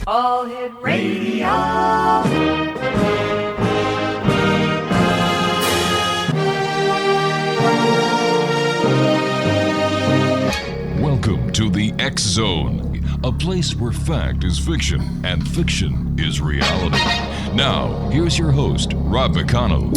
All Hit Radio. Welcome to the X Zone, a place where fact is fiction and fiction is reality. Now, here's your host, Rob McConnell.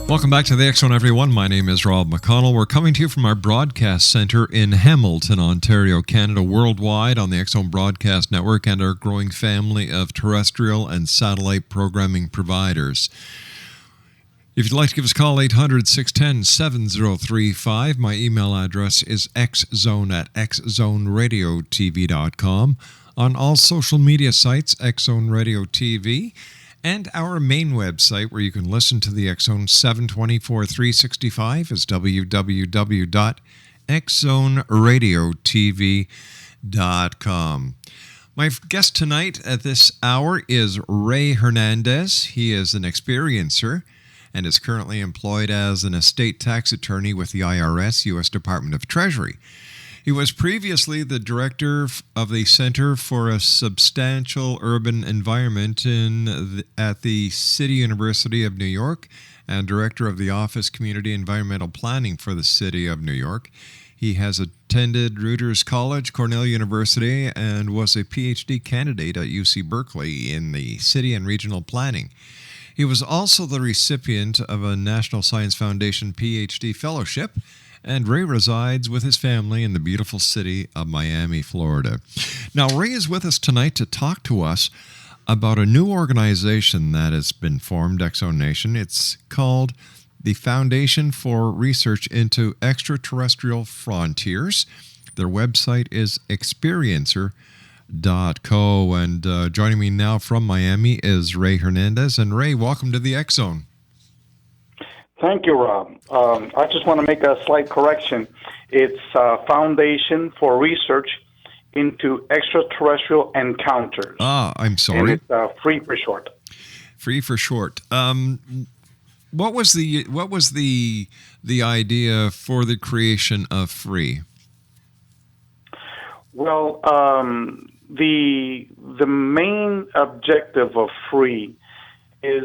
Welcome back to the X Zone, everyone. My name is Rob McConnell. We're coming to you from our broadcast center in Hamilton, Ontario, Canada, worldwide on the X Zone Broadcast Network and our growing family of terrestrial and satellite programming providers. If you'd like to give us a call, 800-610-7035. My email address is xzone@xzoneradiotv.com. On all social media sites, X Zone Radio TV. And our main website, where you can listen to the X Zone 724-365, is www.xzoneradiotv.com. My guest tonight at this hour is Ray Hernandez. He is an experiencer and is currently employed as an estate tax attorney with the IRS, U.S. Department of Treasury. He was previously the director of the Center for a Substantial Urban Environment at the City University of New York and director of the Office Community Environmental Planning for the City of New York. He has attended Rutgers College, Cornell University, and was a PhD candidate at UC Berkeley in the City and Regional Planning. He was also the recipient of a National Science Foundation PhD fellowship, and Ray resides with his family in the beautiful city of Miami, Florida. Now, Ray is with us tonight to talk to us about a new organization that has been formed, X Zone Nation. It's called the Foundation for Research into Extraterrestrial Frontiers. Their website is experiencer.co. And joining me now from Miami is Ray Hernandez. And Ray, welcome to the X Zone. Thank you, Rob. I just want to make a slight correction. It's Foundation for Research into Extraterrestrial Encounters. I'm sorry. And it's free for short. Free for short. What was the idea for the creation of free? Well, the main objective of free is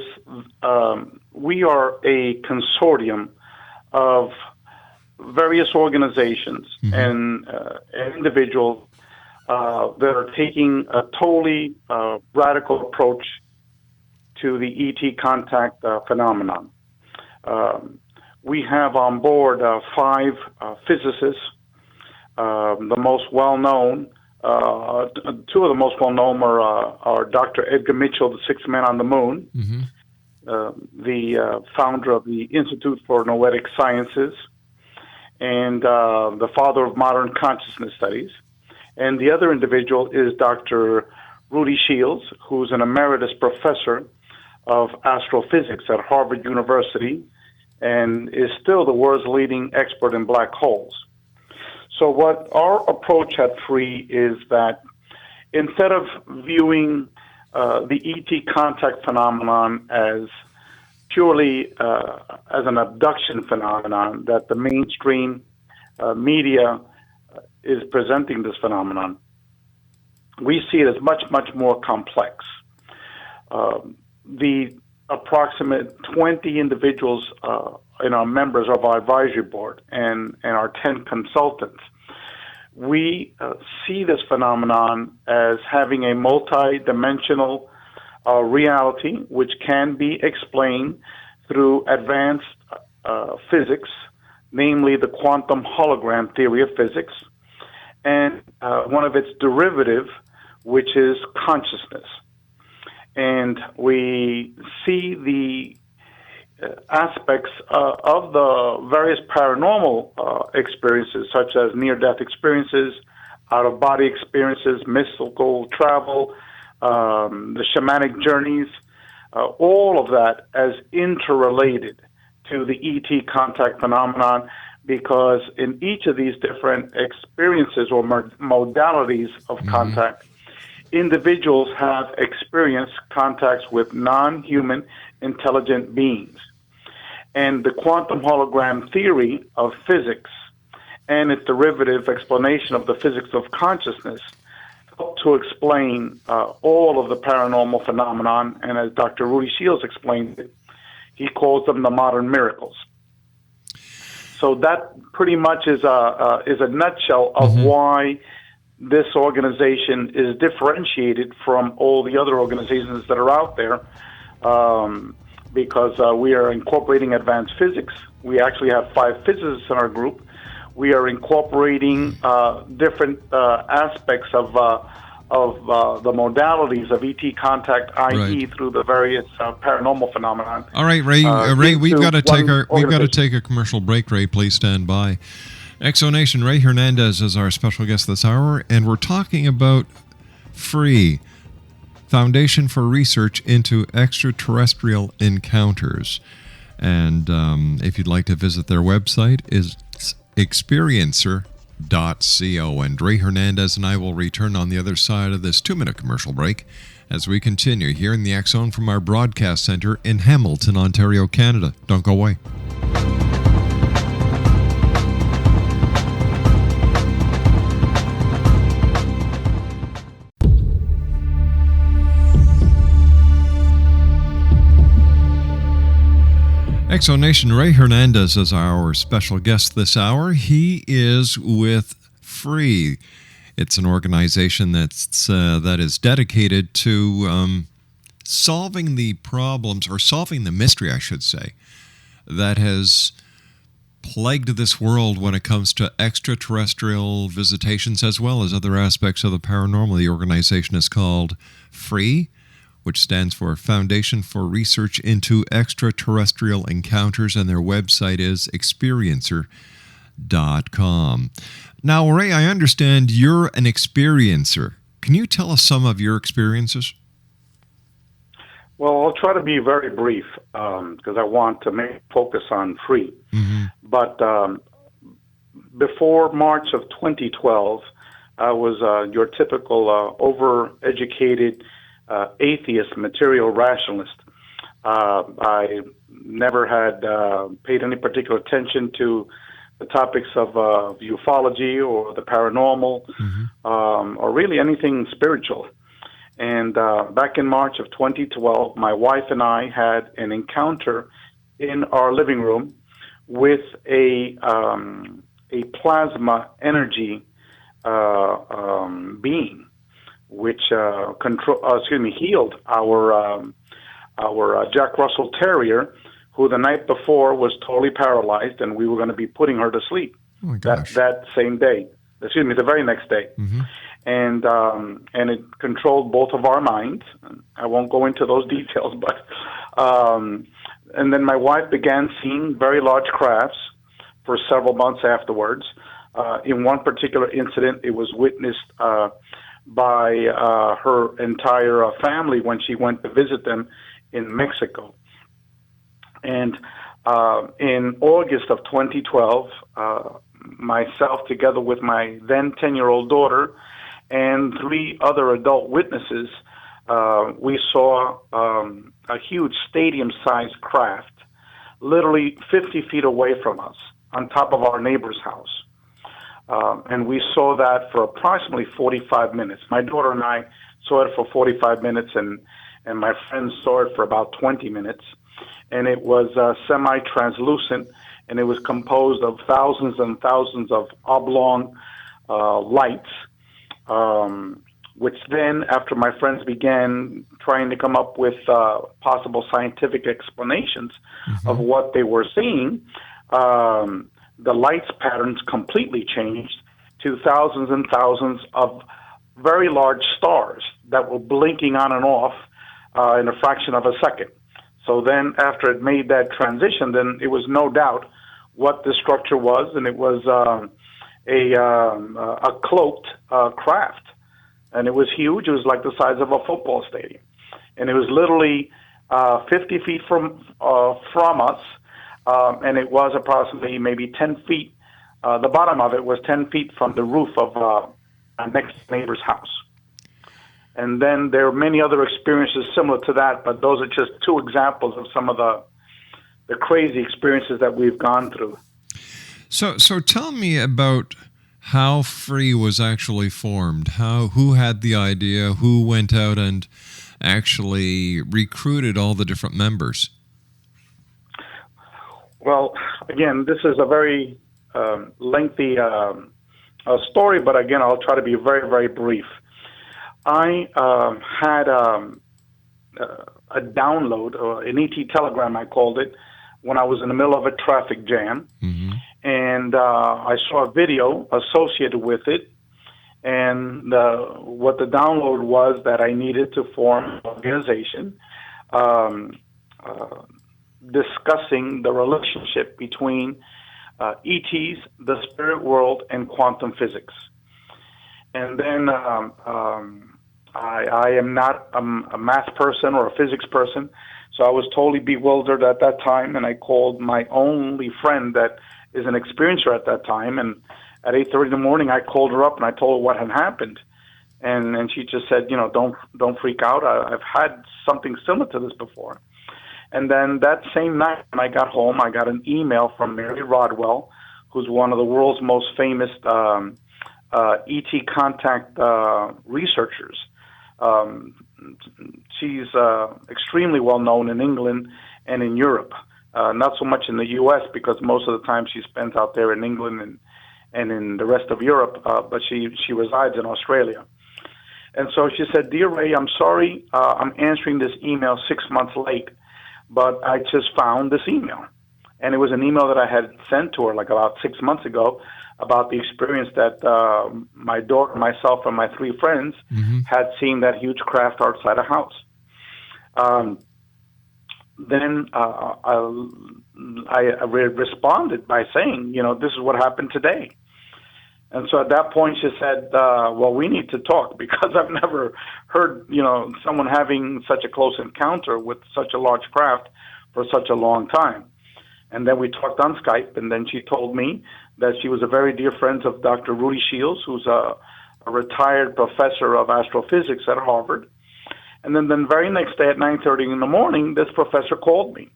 we are a consortium of various organizations and individuals that are taking a totally radical approach to the ET contact phenomenon. We have on board 5 physicists. The most well-known, 2 of the most well-known are Dr. Edgar Mitchell, the 6th man on the moon, the founder of the Institute for Noetic Sciences, and the father of modern consciousness studies. And the other individual is Dr. Rudy Shields, who's an emeritus professor of astrophysics at Harvard University and is still the world's leading expert in black holes. So what our approach at FREE is that instead of viewing the ET contact phenomenon as purely as an abduction phenomenon, that the mainstream media is presenting this phenomenon, we see it as much, much more complex. The approximate 20 individuals in our members of our advisory board and our 10 consultants, we see this phenomenon as having a multi-dimensional reality which can be explained through advanced physics, namely the quantum hologram theory of physics, and one of its derivative, which is consciousness. And we see the aspects of the various paranormal experiences, such as near-death experiences, out-of-body experiences, mystical travel, the shamanic journeys, all of that as interrelated to the ET contact phenomenon, because in each of these different experiences or modalities of contact, individuals have experienced contacts with non-human intelligent beings. And the quantum hologram theory of physics and its derivative explanation of the physics of consciousness help to explain all of the paranormal phenomenon. And as Dr. Rudy Shields explained it, he calls them the modern miracles. So that pretty much is a nutshell of why this organization is differentiated from all the other organizations that are out there, because we are incorporating advanced physics. We actually have 5 physicists in our group. We are incorporating different aspects of the modalities of ET contact, i.e., through the various paranormal phenomenon. All right, Ray. Ray, we've got to take a commercial break. Ray, please stand by. Exonation, Ray Hernandez is our special guest this hour, and we're talking about FREE, Foundation for Research into Extraterrestrial Encounters. And if you'd like to visit their website, is experiencer.co. And Ray Hernandez and I will return on the other side of this 2-minute commercial break as we continue here in the X Zone from our broadcast center in Hamilton, Ontario, Canada. Don't go away. Exonation, Ray Hernandez is our special guest this hour. He is with FREE. It's an organization that is dedicated to solving the problems, or solving the mystery, I should say, that has plagued this world when it comes to extraterrestrial visitations as well as other aspects of the paranormal. The organization is called FREE, which stands for Foundation for Research into Extraterrestrial Encounters, and their website is experiencer.com. Now, Ray, I understand you're an experiencer. Can you tell us some of your experiences? Well, I'll try to be very brief because I want to focus on FREE. But before March of 2012, I was your typical overeducated atheist, material rationalist. I never had paid any particular attention to the topics of ufology or the paranormal, or really anything spiritual. And back in March of 2012, my wife and I had an encounter in our living room with a plasma energy being, which healed our Jack Russell Terrier, who the night before was totally paralyzed, and we were going to be putting her to sleep that same day. The very next day. And it controlled both of our minds. I won't go into those details, but and then my wife began seeing very large crafts for several months afterwards. In one particular incident, it was witnessed by her entire family when she went to visit them in Mexico. And in August of 2012, myself, together with my then 10-year-old daughter and 3 other adult witnesses, we saw a huge stadium-sized craft literally 50 feet away from us on top of our neighbor's house. And we saw that for approximately 45 minutes. My daughter and I saw it for 45 minutes, and my friends saw it for about 20 minutes. And it was semi-translucent, and it was composed of thousands and thousands of oblong lights, which then, after my friends began trying to come up with possible scientific explanations of what they were seeing, the lights patterns completely changed to thousands and thousands of very large stars that were blinking on and off in a fraction of a second. So then after it made that transition, then it was no doubt what the structure was, and it was a cloaked craft. And it was huge. It was like the size of a football stadium. And it was literally 50 feet from us, and it was approximately maybe 10 feet. The bottom of it was 10 feet from the roof of our next neighbor's house. And then there are many other experiences similar to that, but those are just two examples of some of the crazy experiences that we've gone through. So tell me about how Free was actually formed. Who had the idea? Who went out and actually recruited all the different members? Well, again, this is a very lengthy story, but again, I'll try to be very, very brief. I had a download, or an ET telegram, I called it, when I was in the middle of a traffic jam. Mm-hmm. And I saw a video associated with it. And what the download was that I needed to form an organization discussing the relationship between ETs, the spirit world, and quantum physics. And then I am not a math person or a physics person, so I was totally bewildered at that time, and I called my only friend that is an experiencer at that time, and at 8:30 in the morning, I called her up and I told her what had happened, and she just said, don't freak out. I've had something similar to this before. And then that same night when I got home, I got an email from Mary Rodwell, who's one of the world's most famous ET contact researchers. She's extremely well known in England and in Europe. Not so much in the U.S. because most of the time she spends out there in England and in the rest of Europe, but she resides in Australia. And so she said, "Dear Ray, I'm sorry I'm answering this email 6 months late, but I just found this email." And it was an email that I had sent to her like about 6 months ago about the experience that my daughter, myself, and my three friends had seen that huge craft outside a house. Then I responded by saying, this is what happened today. And so at that point she said, well, we need to talk because I've never heard, someone having such a close encounter with such a large craft for such a long time. And then we talked on Skype, and then she told me that she was a very dear friend of Dr. Rudy Shields, who's a retired professor of astrophysics at Harvard. And then the very next day at 9:30 in the morning, this professor called me.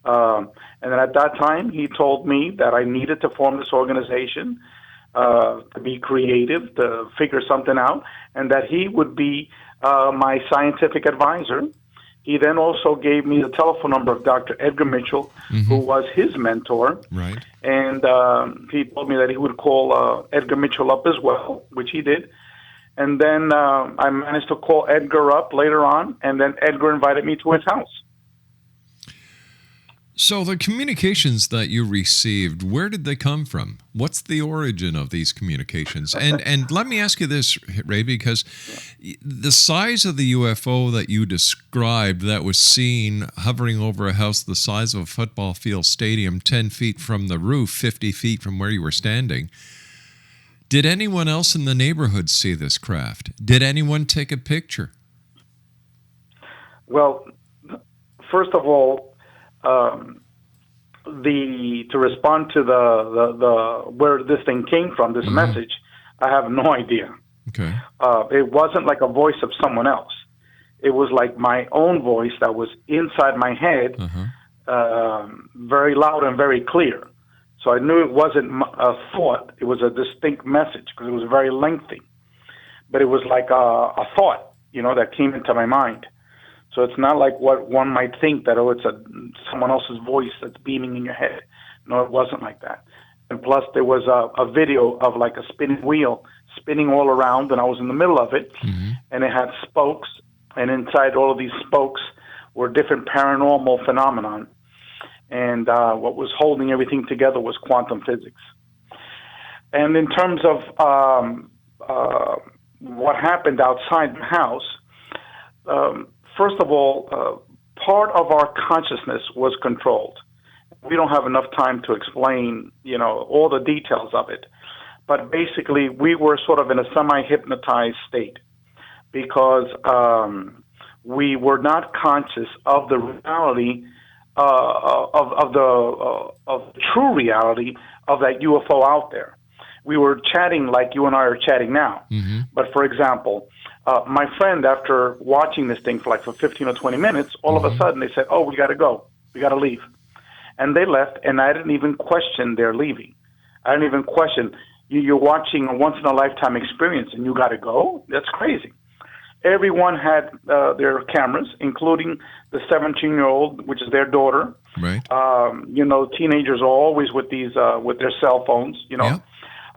And then at that time, he told me that I needed to form this organization, to be creative, to figure something out, and that he would be my scientific advisor. He then also gave me the telephone number of Dr. Edgar Mitchell, who was his mentor. Right. And he told me that he would call Edgar Mitchell up as well, which he did. And then I managed to call Edgar up later on, and then Edgar invited me to his house. So the communications that you received, where did they come from? What's the origin of these communications? And let me ask you this, Ray, because the size of the UFO that you described that was seen hovering over a house the size of a football field stadium, 10 feet from the roof, 50 feet from where you were standing, did anyone else in the neighborhood see this craft? Did anyone take a picture? Well, first of all, to respond to the where this thing came from, this message, I have no idea. Okay. It wasn't like a voice of someone else. It was like my own voice that was inside my head, very loud and very clear. So I knew it wasn't a thought. It was a distinct message because it was very lengthy. But it was like a thought, that came into my mind. So it's not like what one might think that, it's someone else's voice that's beaming in your head. No, it wasn't like that. And plus there was a video of like a spinning wheel spinning all around, and I was in the middle of it, and it had spokes, and inside all of these spokes were different paranormal phenomenon. And what was holding everything together was quantum physics. And in terms of what happened outside the house, first of all, part of our consciousness was controlled. We don't have enough time to explain, all the details of it. But basically, we were sort of in a semi-hypnotized state because we were not conscious of the reality of the true reality of that UFO out there. We were chatting like you and I are chatting now. But for example, my friend, after watching this thing for 15 or 20 minutes, all of a sudden they said, "Oh, we got to go. We got to leave." And they left, and I didn't even question their leaving. I didn't even question, you're watching a once-in-a-lifetime experience, and you got to go? That's crazy. Everyone had their cameras, including the 17-year-old, which is their daughter. Right. Teenagers are always with these with their cell phones. Yeah.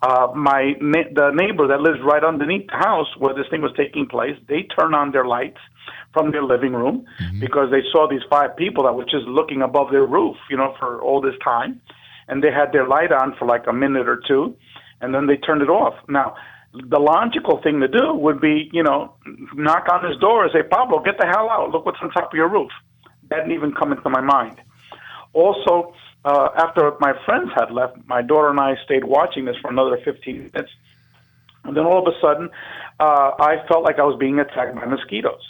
The neighbor that lives right underneath the house where this thing was taking place, they turned on their lights from their living room because they saw these 5 people that were just looking above their roof, for all this time, and they had their light on for like a minute or two, and then they turned it off. Now, the logical thing to do would be, knock on his door and say, "Pablo, get the hell out. Look what's on top of your roof." That didn't even come into my mind. Also, after my friends had left, my daughter and I stayed watching this for another 15 minutes. And then all of a sudden, I felt like I was being attacked by mosquitoes.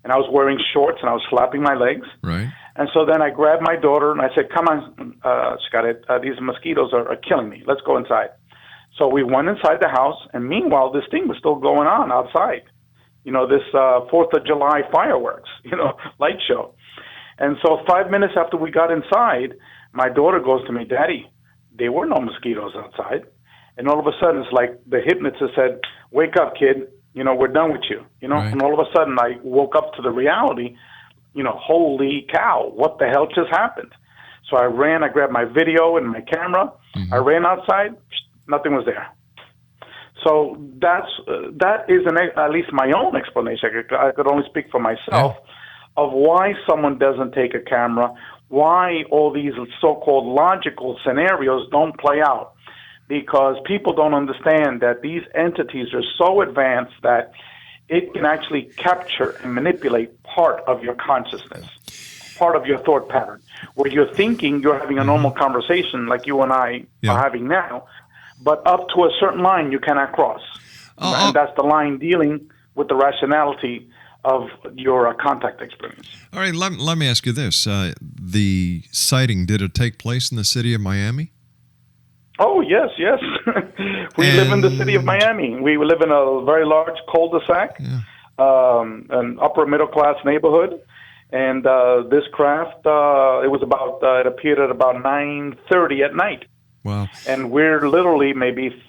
And I was wearing shorts and I was flapping my legs. Right. And so then I grabbed my daughter and I said, "Come on, Scott, these mosquitoes are killing me. Let's go inside." So we went inside the house, and meanwhile, this thing was still going on outside. This 4th of July fireworks, light show. And so 5 minutes after we got inside, my daughter goes to me, "Daddy, there were no mosquitoes outside." And all of a sudden, it's like the hypnotist said, "Wake up, kid. We're done with you." Right. And all of a sudden, I woke up to the reality, holy cow, what the hell just happened? So I grabbed my video and my camera. I ran outside. Nothing was there. So that is at least my own explanation. I could only speak for myself of why someone doesn't take a camera, why all these so-called logical scenarios don't play out. Because people don't understand that these entities are so advanced that it can actually capture and manipulate part of your consciousness, part of your thought pattern. Where you're thinking you're having a normal conversation like you and I are having now, but up to a certain line you cannot cross. And that's the line dealing with the rationality of your contact experience. All right, let me ask you this. The sighting, did it take place in the city of Miami? Oh, yes. We live in the city of Miami. We live in a very large cul-de-sac, an upper middle-class neighborhood. And this craft, it appeared at about 9:30 at night. Wow. And we're literally maybe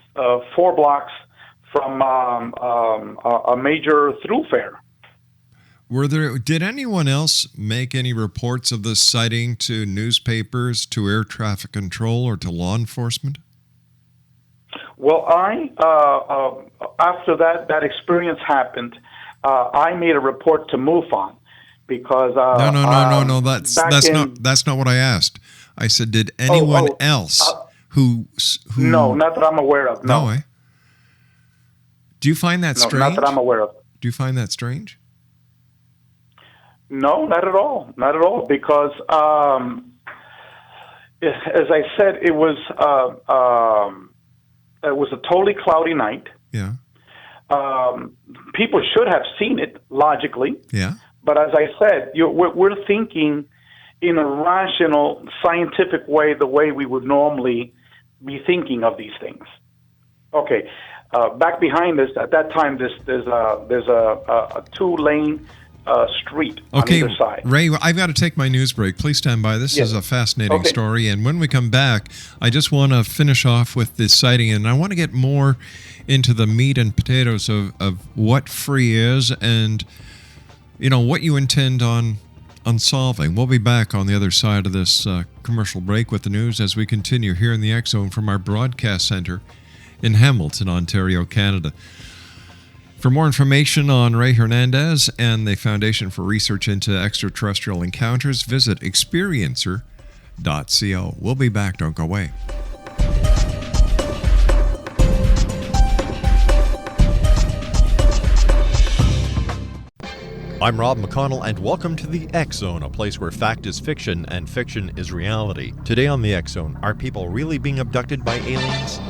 4 blocks from a major thoroughfare. Did anyone else make any reports of this sighting to newspapers, to air traffic control, or to law enforcement? Well, after that experience happened, I made a report to MUFON because no. That's not what I asked. I said, did anyone else who? No, not that I'm aware of. No. Do you find that strange? Not that I'm aware of. Do you find that strange? No, not at all. Not at all. Because, as I said, it was a totally cloudy night. Yeah. People should have seen it logically. Yeah. But as I said, we're thinking in a rational, scientific way, the way we would normally be thinking of these things. Okay. Back behind us, at that time, there's a 2-lane street on either side. Ray, I've got to take my news break. Please stand by. This is a fascinating story. And when we come back, I just want to finish off with this sighting, and I want to get more into the meat and potatoes of what free is and, what you intend on solving. We'll be back on the other side of this commercial break with the news as we continue here in the X Zone from our broadcast center in Hamilton, Ontario, Canada. For more information on Ray Hernandez and the Foundation for Research into Extraterrestrial Encounters, visit experiencer.co. We'll be back. Don't go away. I'm Rob McConnell, and welcome to the X Zone, a place where fact is fiction and fiction is reality. Today on the X Zone, are people really being abducted by aliens?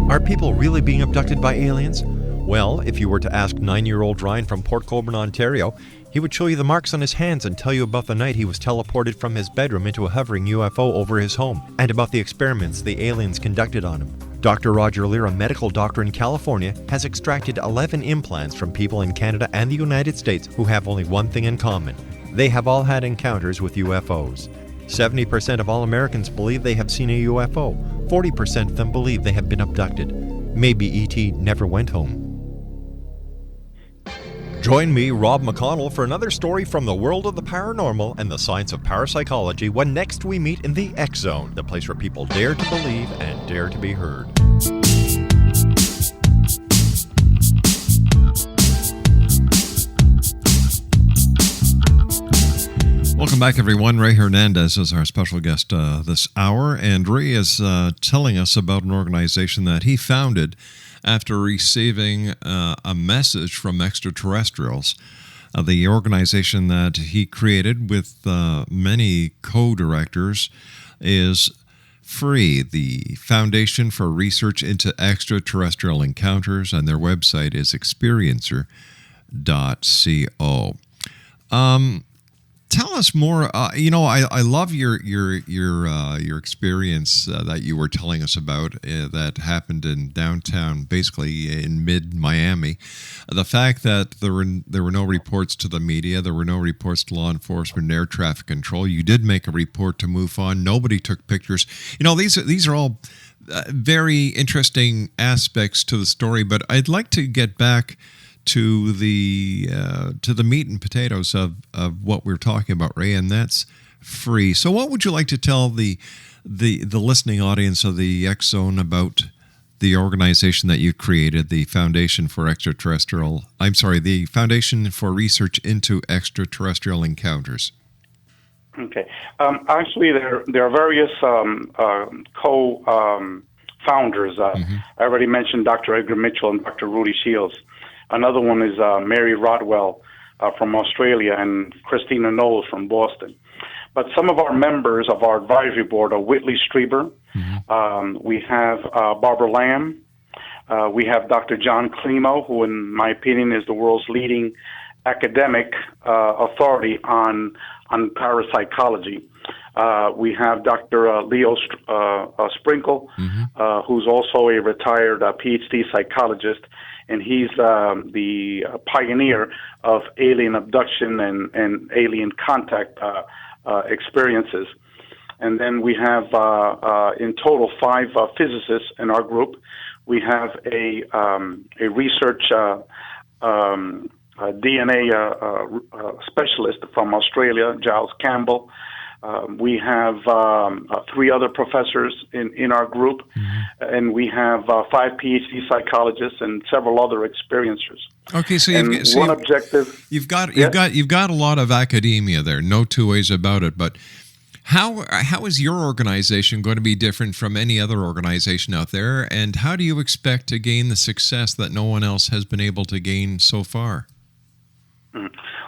Are people really being abducted by aliens? Well, if you were to ask 9-year-old Ryan from Port Colborne, Ontario, He would show you the marks on his hands and tell you about the night he was teleported from his bedroom into a hovering UFO over his home, and about the experiments the aliens conducted on him. Dr. Roger Lear, a medical doctor in California, has extracted 11 implants from people in Canada and the United States who have only one thing in common. They have all had encounters with UFOs. 70% of all Americans believe they have seen a UFO. 40% of them believe they have been abducted. Maybe E.T. never went home. Join me, Rob McConnell, for another story from the world of the paranormal and the science of parapsychology when next we meet in the X Zone, the place where people dare to believe and dare to be heard. Welcome back, everyone. Ray Hernandez is our special guest this hour, and Ray is telling us about an organization that he founded after receiving a message from extraterrestrials. The organization that he created with many co-directors is FREE, the Foundation for Research into Extraterrestrial Encounters, and their website is experiencer.co. Tell us more. I love your experience that you were telling us about that happened in downtown, basically in mid-Miami. The fact that there were no reports to the media, there were no reports to law enforcement, air traffic control. You did make a report to MUFON. Nobody took pictures. These are all very interesting aspects to the story. But I'd like to get back to the meat and potatoes of what we're talking about, Ray, and that's FREE. So what would you like to tell the listening audience of the X Zone about the organization that you created, the Foundation for the Foundation for Research into Extraterrestrial Encounters? Okay. Actually, there are various co-founders. I already mentioned Dr. Edgar Mitchell and Dr. Rudy Shields. Another one is Mary Rodwell from Australia and Christina Knowles from Boston. But some of our members of our advisory board are Whitley Strieber. We have Barbara Lamb. We have Dr. John Climo, who, in my opinion, is the world's leading academic authority on parapsychology. We have Dr. Leo Sprinkle, who's also a retired PhD psychologist, and he's the pioneer of alien abduction and alien contact experiences. And then we have, in total, 5 physicists in our group. We have a research DNA specialist from Australia, Giles Campbell. We have 3 other professors in our group, and we have 5 PhD psychologists and several other experiencers. Okay, so you've got a lot of academia there, no two ways about it. But how is your organization going to be different from any other organization out there, and how do you expect to gain the success that no one else has been able to gain so far?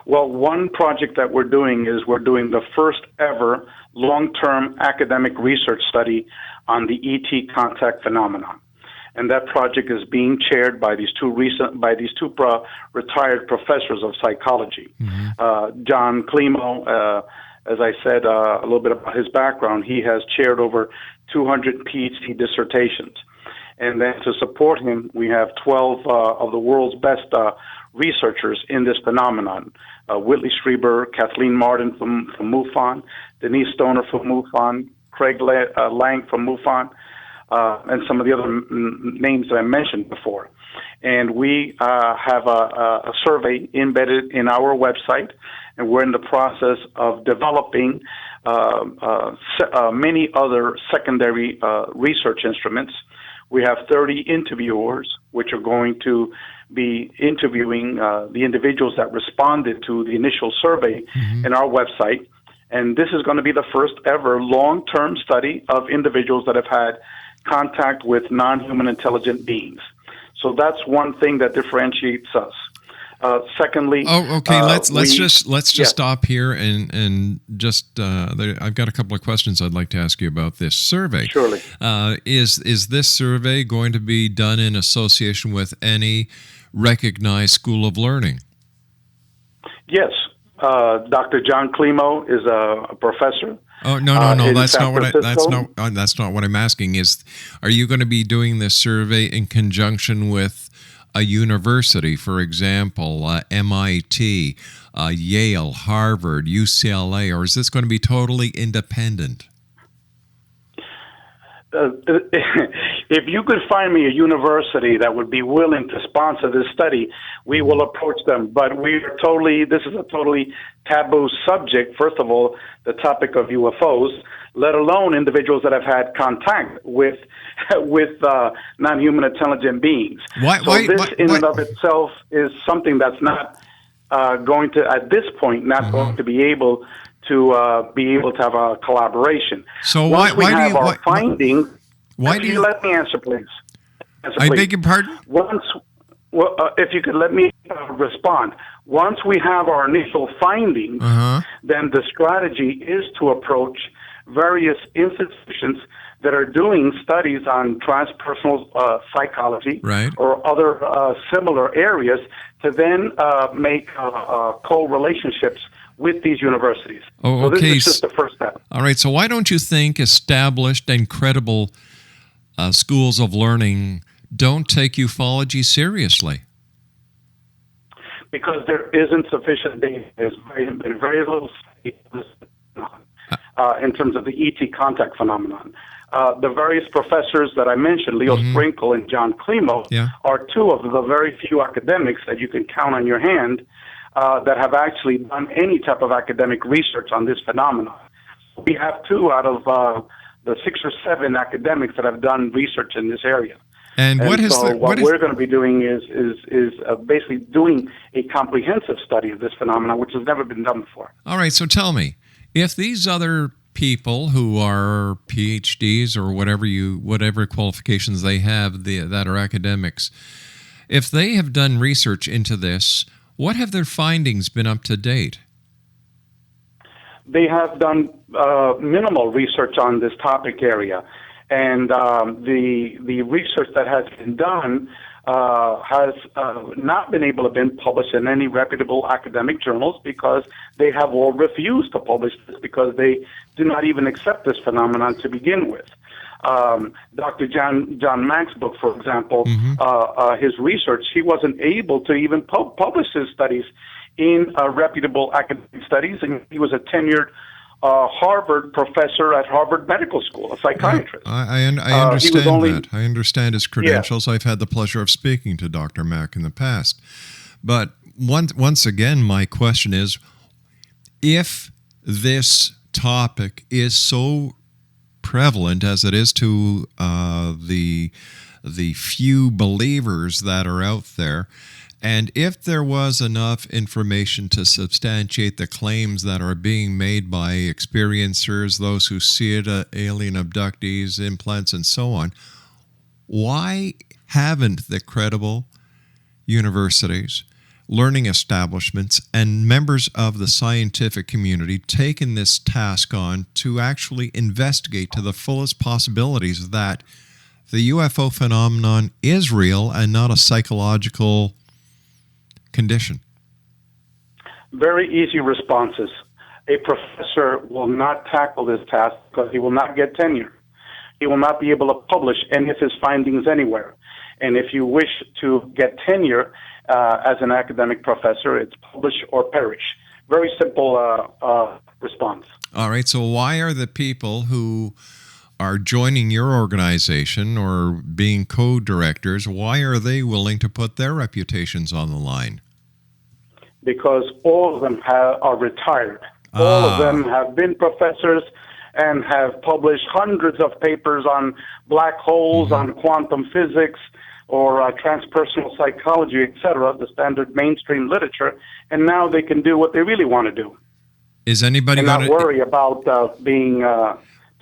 Well, one project that we're doing is we're doing the first ever long-term academic research study on the ET contact phenomenon. And that project is being chaired by these two retired professors of psychology. John Climo, as I said a little bit about his background, he has chaired over 200 PhD dissertations. And then to support him, we have 12 of the world's best researchers in this phenomenon. Whitley Strieber, Kathleen Martin from MUFON, Denise Stoner from MUFON, Craig Lang from MUFON, and some of the other names that I mentioned before. And we have a survey embedded in our website, and we're in the process of developing many other secondary research instruments. We have 30 interviewers, which are going to be interviewing the individuals that responded to the initial survey in our website. And this is going to be the first ever long-term study of individuals that have had contact with non-human intelligent beings. So that's one thing that differentiates us. Secondly, let's just stop here and just I've got a couple of questions I'd like to ask you about this survey. Surely. Is this survey going to be done in association with any recognized school of learning? Yes. Dr. John Climo is a professor. Oh no! That's San not Francisco. that's not what I'm asking. Are you going to be doing this survey in conjunction with a university, for example, MIT, Yale, Harvard, UCLA, or is this going to be totally independent? If you could find me a university that would be willing to sponsor this study, we will approach them. But this is a totally taboo subject. First of all, the topic of UFOs, let alone individuals that have had contact with non-human intelligent beings. In and of itself is something that's not going to, at this point, not going to be able to have a collaboration. So Once we why have do you, our findings? Why do you let me answer, please? I beg your pardon? If you could let me respond. Once we have our initial findings, then the strategy is to approach various institutions that are doing studies on transpersonal psychology or other similar areas to then make co-relationships with these universities. Oh, so okay. This is just the first step. All right. So why don't you think established and credible schools of learning don't take ufology seriously? Because there isn't sufficient data. There's been very little in terms of the ET contact phenomenon. The various professors that I mentioned, Leo Sprinkle and John Climo, are two of the very few academics that you can count on your hand that have actually done any type of academic research on this phenomenon. We have two out of the 6 or 7 academics that have done research in this area. And what we're going to be doing is basically doing a comprehensive study of this phenomenon, which has never been done before. All right, so tell me, if these other people who are PhDs or whatever qualifications they have that are academics, if they have done research into this, what have their findings been up to date? They have done minimal research on this topic area, and the research that has been done has not been able to be published in any reputable academic journals because they have all refused to publish this because they do not even accept this phenomenon to begin with. Dr. John Mack's book, for example, his research, he wasn't able to even publish his studies in reputable academic studies, and he was a tenured Harvard professor at Harvard Medical School, a psychiatrist. I understand that. I understand his credentials. Yeah. I've had the pleasure of speaking to Dr. Mack in the past. But once again, my question is, if this topic is so prevalent as it is to the few believers that are out there, and if there was enough information to substantiate the claims that are being made by experiencers, those who see it, alien abductees, implants, and so on, why haven't the credible universities, learning establishments, and members of the scientific community taken this task on to actually investigate to the fullest possibilities that the UFO phenomenon is real and not a psychological condition? Very easy responses. A professor will not tackle this task because he will not get tenure. He will not be able to publish any of his findings anywhere. And if you wish to get tenure as an academic professor, it's publish or perish. Very simple response. All right. So why are the people who are joining your organization or being co-directors, why are they willing to put their reputations on the line? Because all of them are retired. All of them have been professors and have published hundreds of papers on black holes, on quantum physics, or transpersonal psychology, etc., the standard mainstream literature, and now they can do what they really want to do. Is anybody going to worry about being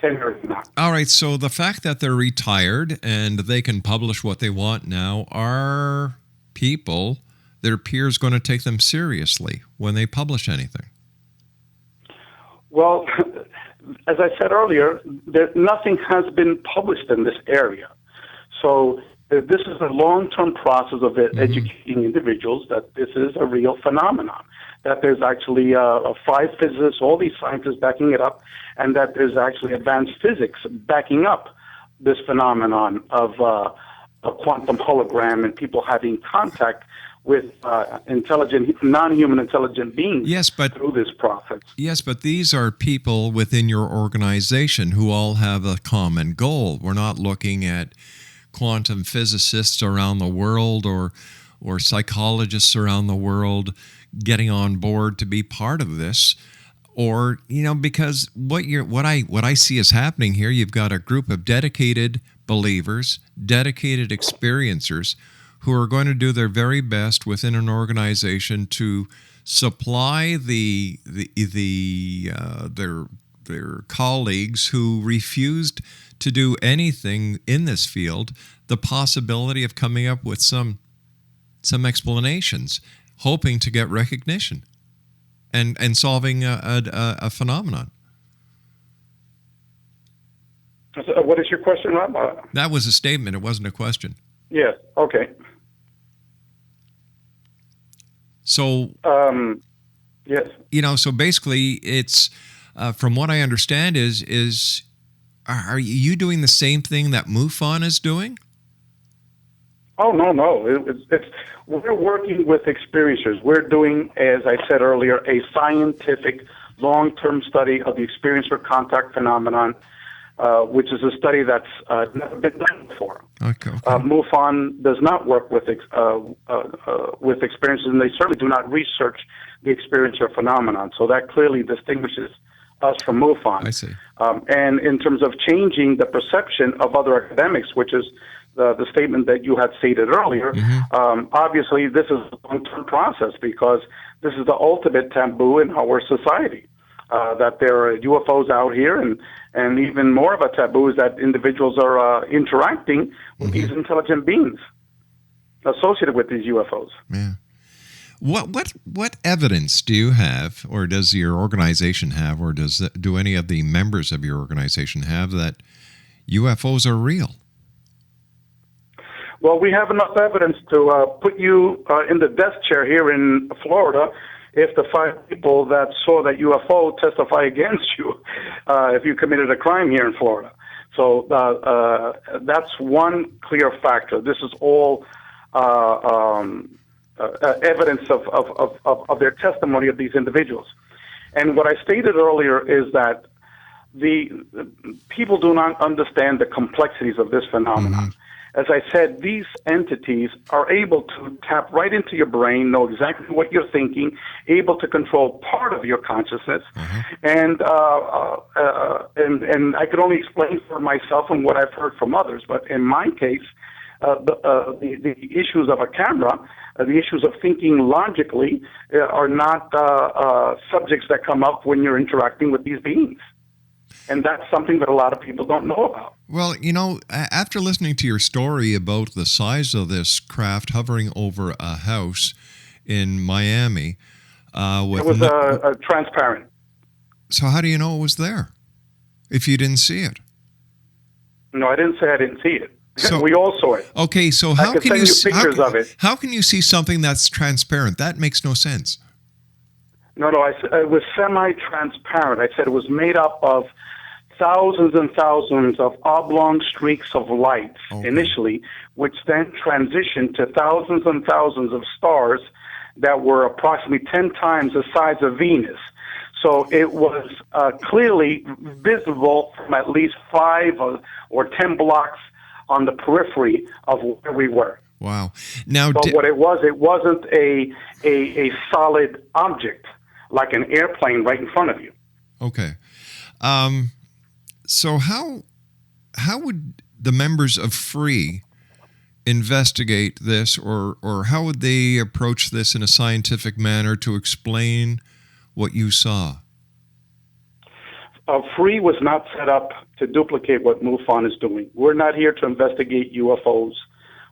tenured or not? All right, so the fact that they're retired and they can publish what they want now, are people, their peers, going to take them seriously when they publish anything? Well, as I said earlier, nothing has been published in this area. So this is a long-term process of educating individuals that this is a real phenomenon, that there's actually 5 physicists, all these scientists backing it up, and that there's actually advanced physics backing up this phenomenon of a quantum hologram and people having contact with non-human intelligent beings through this process. Yes, but these are people within your organization who all have a common goal. We're not looking at quantum physicists around the world or psychologists around the world getting on board to be part of this. Or, because what I see is happening here, you've got a group of dedicated believers, dedicated experiencers who are going to do their very best within an organization to supply their colleagues who refused to do anything in this field the possibility of coming up with some explanations, hoping to get recognition and solving a phenomenon. So what is your question, Rob? That was a statement. It wasn't a question. Yes. Okay. So, yes. So basically, it's from what I understand are you doing the same thing that MUFON is doing? Oh, no. We're working with experiencers. We're doing, as I said earlier, a scientific long-term study of the experiencer contact phenomenon, which is a study that's never been done before. Okay. MUFON does not work with experiencers, and they certainly do not research the experiencer phenomenon. So that clearly distinguishes us from MUFON. I see. And in terms of changing the perception of other academics, which is the statement that you had stated earlier, obviously this is a long-term process because this is the ultimate taboo in our society, that there are UFOs out here, and even more of a taboo is that individuals are interacting with these intelligent beings associated with these UFOs. Yeah. What evidence do you have, or does your organization have, or do any of the members of your organization have that UFOs are real? Well, we have enough evidence to put you in the death chair here in Florida if the 5 people that saw that UFO testify against you if you committed a crime here in Florida. So that's one clear factor. This is all evidence of their testimony of these individuals. And what I stated earlier is that the people do not understand the complexities of this phenomenon. As I said, these entities are able to tap right into your brain, know exactly what you're thinking, able to control part of your consciousness, and I could only explain for myself and what I've heard from others. But in my case, the issues of a camera, the issues of thinking logically, are not subjects that come up when you're interacting with these beings. And that's something that a lot of people don't know about. Well, after listening to your story about the size of this craft hovering over a house in Miami, it was transparent. So how do you know it was there if you didn't see it? No, I didn't say I didn't see it. So, we all saw it. Okay, so how can you see pictures of it? How can you see something that's transparent? That makes no sense. No, it was semi-transparent. I said it was made up of thousands and thousands of oblong streaks of light initially, which then transitioned to thousands and thousands of stars that were approximately 10 times the size of Venus. So it was clearly visible from at least 5 or 10 blocks on the periphery of where we were. Wow. Now, but what it wasn't a solid object like an airplane right in front of you. Okay. So how would the members of FREE investigate this, or how would they approach this in a scientific manner to explain what you saw? FREE was not set up to duplicate what MUFON is doing. We're not here to investigate UFOs,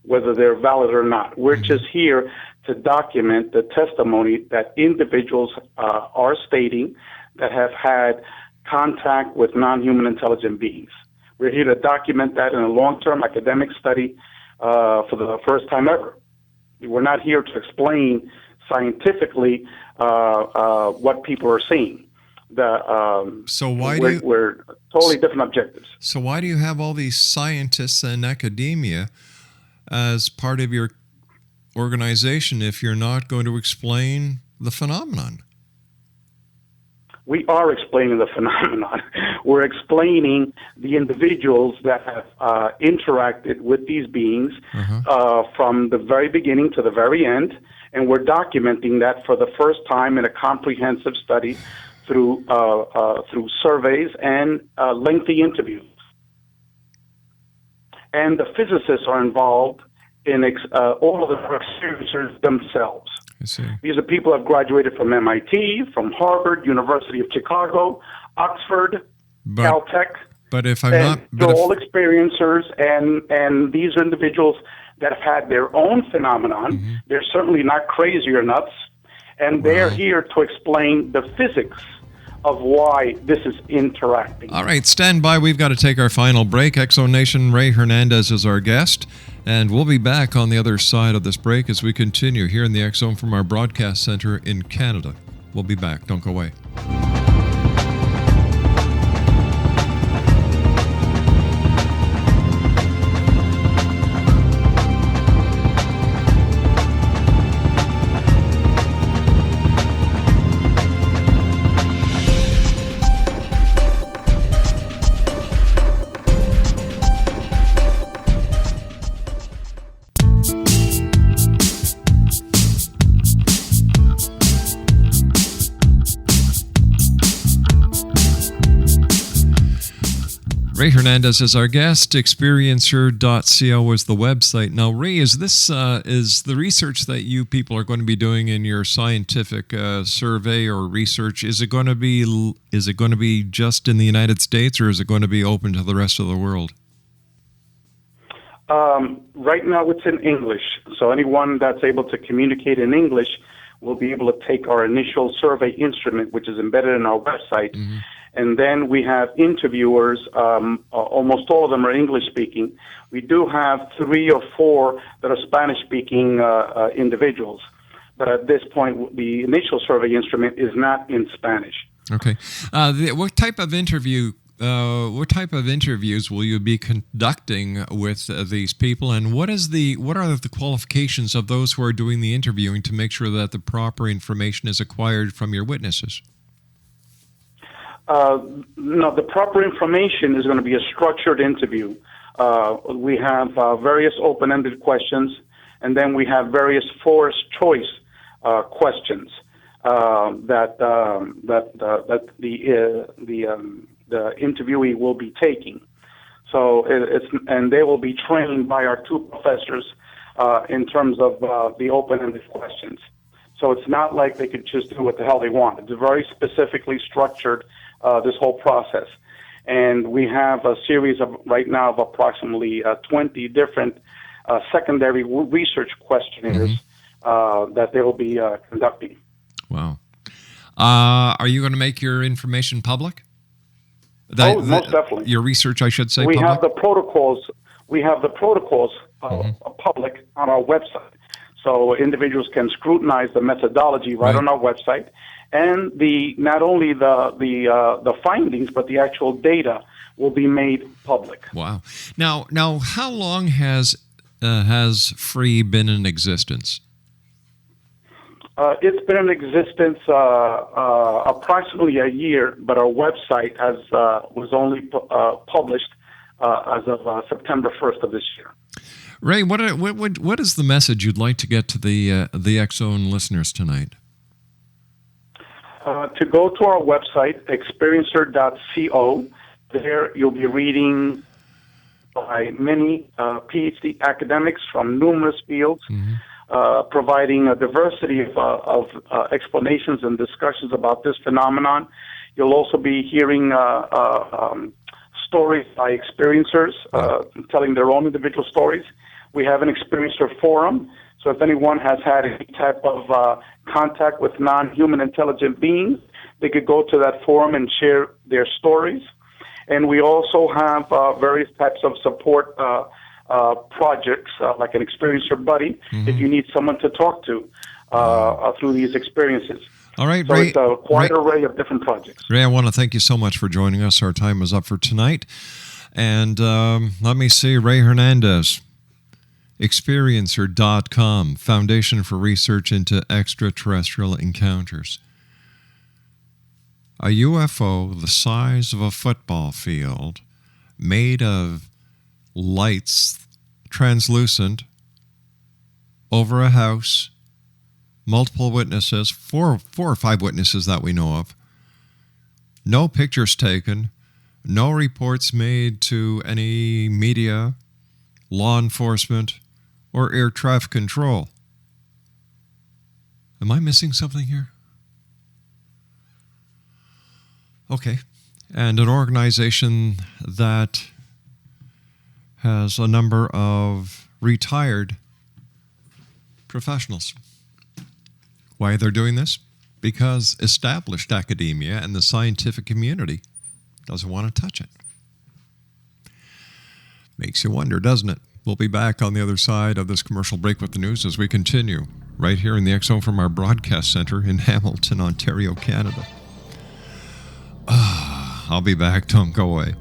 whether they're valid or not. We're just here to document the testimony that individuals are stating that have had contact with non-human intelligent beings. We're here to document that in a long-term academic study for the first time ever. We're not here to explain scientifically what people are seeing. We're totally different objectives. So why do you have all these scientists and academia as part of your organization if you're not going to explain the phenomenon? We are explaining the phenomenon. We're explaining the individuals that have interacted with these beings from the very beginning to the very end, and we're documenting that for the first time in a comprehensive study through surveys and lengthy interviews. And the physicists are involved in all of the experiencers themselves. I see. These are people who have graduated from MIT, from Harvard, University of Chicago, Oxford, Caltech. But if I'm they're all experiencers, and these are individuals that have had their own phenomenon. They're certainly not crazy or nuts, and they're here to explain the physics of why this is interacting. All right, stand by. We've got to take our final break. Exo Nation, Ray Hernandez is our guest, and we'll be back on the other side of this break as we continue here in the X Zone from our broadcast center in Canada. We'll be back. Don't go away. Ray Hernandez is our guest. Experiencer.co is the website. Now, Ray, is this is the research that you people are going to be doing in your scientific survey or research? Is it going to be just in the United States, or is it going to be open to the rest of the world? Right now, it's in English. So anyone that's able to communicate in English will be able to take our initial survey instrument, which is embedded in our website. And then we have interviewers, almost all of them are English-speaking. We do have 3 or 4 that are Spanish-speaking individuals. But at this point, the initial survey instrument is not in Spanish. Okay. What type of interviews will you be conducting with these people, and what are the qualifications of those who are doing the interviewing to make sure that the proper information is acquired from your witnesses? No, the proper information is going to be a structured interview. We have various open-ended questions, and then we have various forced choice questions that the interviewee will be taking. So and they will be trained by our 2 professors in terms of the open-ended questions. So it's not like they could just do what the hell they want. It's very specifically structured, this whole process. And we have a series of, right now, of approximately 20 different secondary research questionnaires that they will be conducting. Wow. Are you going to make your information public? Most definitely. Your research, I should say, we public? have the protocols. We have the protocols public on our website. So individuals can scrutinize the methodology right on our website, and not only the findings, but the actual data will be made public. Wow! Now, how long has FREE been in existence? It's been in existence approximately a year, but our website was only published as of September 1st of this year. Ray, what is the message you'd like to get to the X-Zone listeners tonight? To go to our website, experiencer.co. There you'll be reading by many PhD academics from numerous fields, providing a diversity of explanations and discussions about this phenomenon. You'll also be hearing stories by experiencers telling their own individual stories. We have an experiencer forum, so if anyone has had any type of contact with non-human intelligent beings, they could go to that forum and share their stories. And we also have various types of support projects, like an experiencer buddy, if you need someone to talk to through these experiences. All right, So Ray. it's a wide array of different projects. Ray, I want to thank you so much for joining us. Our time is up for tonight. And let me see, Ray Hernandez, experiencer.com, Foundation for Research into Extraterrestrial Encounters. A UFO the size of a football field, made of lights, translucent, over a house, multiple witnesses, four or five witnesses that we know of, no pictures taken, no reports made to any media, law enforcement, or air traffic control. Am I missing something here? Okay. And an organization that has a number of retired professionals. Why they're doing this? Because established academia and the scientific community doesn't want to touch it. Makes you wonder, doesn't it? We'll be back on the other side of this commercial break with the news as we continue right here in the X Zone from our broadcast center in Hamilton, Ontario, Canada. I'll be back. Don't go away.